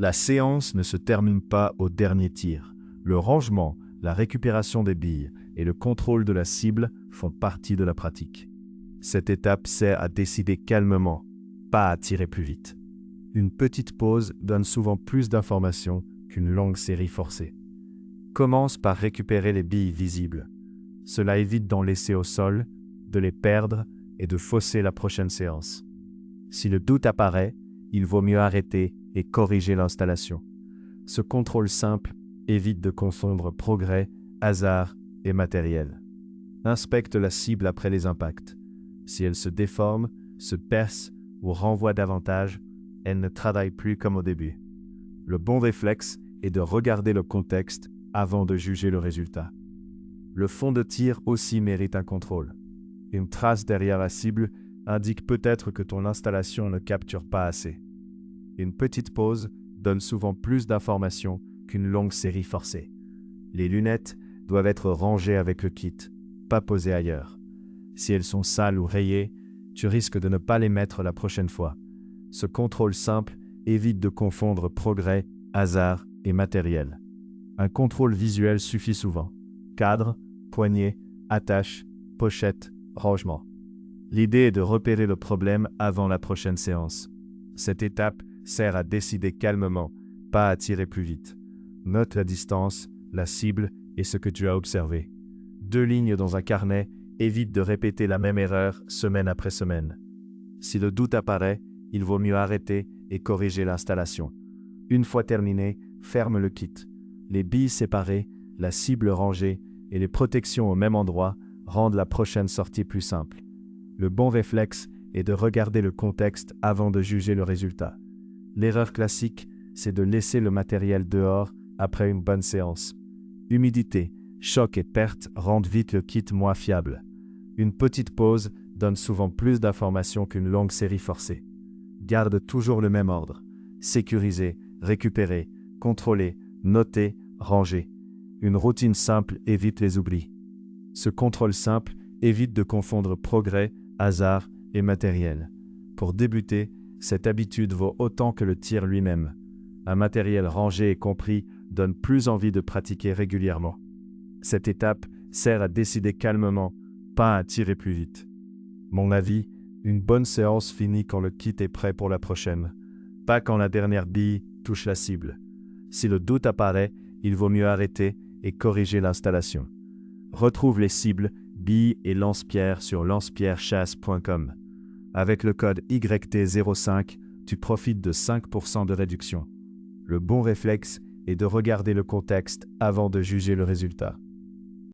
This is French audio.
La séance ne se termine pas au dernier tir. Le rangement, la récupération des billes et le contrôle de la cible font partie de la pratique. Cette étape sert à décider calmement, pas à tirer plus vite. Une petite pause donne souvent plus d'informations qu'une longue série forcée. Commence par récupérer les billes visibles. Cela évite d'en laisser au sol, de les perdre et de fausser la prochaine séance. Si le doute apparaît, il vaut mieux arrêter et corriger l'installation. Ce contrôle simple évite de confondre progrès, hasard et matériel. Inspecte la cible après les impacts. Si elle se déforme, se perce ou renvoie davantage, elle ne travaille plus comme au début. Le bon réflexe est de regarder le contexte avant de juger le résultat. Le fond de tir aussi mérite un contrôle. Une trace derrière la cible indique peut-être que ton installation ne capture pas assez. Une petite pause donne souvent plus d'informations qu'une longue série forcée. Les lunettes doivent être rangées avec le kit, pas posées ailleurs. Si elles sont sales ou rayées, tu risques de ne pas les mettre la prochaine fois. Ce contrôle simple évite de confondre progrès, hasard et matériel. Un contrôle visuel suffit souvent. Cadre, poignée, attache, pochette, rangement. L'idée est de repérer le problème avant la prochaine séance. Cette étape sert à décider calmement, pas à tirer plus vite. Note la distance, la cible et ce que tu as observé. 2 lignes dans un carnet évitent de répéter la même erreur semaine après semaine. Si le doute apparaît, il vaut mieux arrêter et corriger l'installation. Une fois terminé, ferme le kit. Les billes séparées, la cible rangée et les protections au même endroit rendent la prochaine sortie plus simple. Le bon réflexe est de regarder le contexte avant de juger le résultat. L'erreur classique, c'est de laisser le matériel dehors après une bonne séance. Humidité, choc et perte rendent vite le kit moins fiable. Une petite pause donne souvent plus d'informations qu'une longue série forcée. Garde toujours le même ordre. Sécuriser, récupérer, contrôler, noter, ranger. Une routine simple évite les oublis. Ce contrôle simple évite de confondre progrès, hasard et matériel. Pour débuter, cette habitude vaut autant que le tir lui-même. Un matériel rangé et compris donne plus envie de pratiquer régulièrement. Cette étape sert à décider calmement, pas à tirer plus vite. Mon avis, une bonne séance finit quand le kit est prêt pour la prochaine, pas quand la dernière bille touche la cible. Si le doute apparaît, il vaut mieux arrêter et corriger l'installation. Retrouve les cibles, billes et lance-pierres sur lancepierrechasse.com. Avec le code YT05, tu profites de 5% de réduction. Le bon réflexe est de regarder le contexte avant de juger le résultat.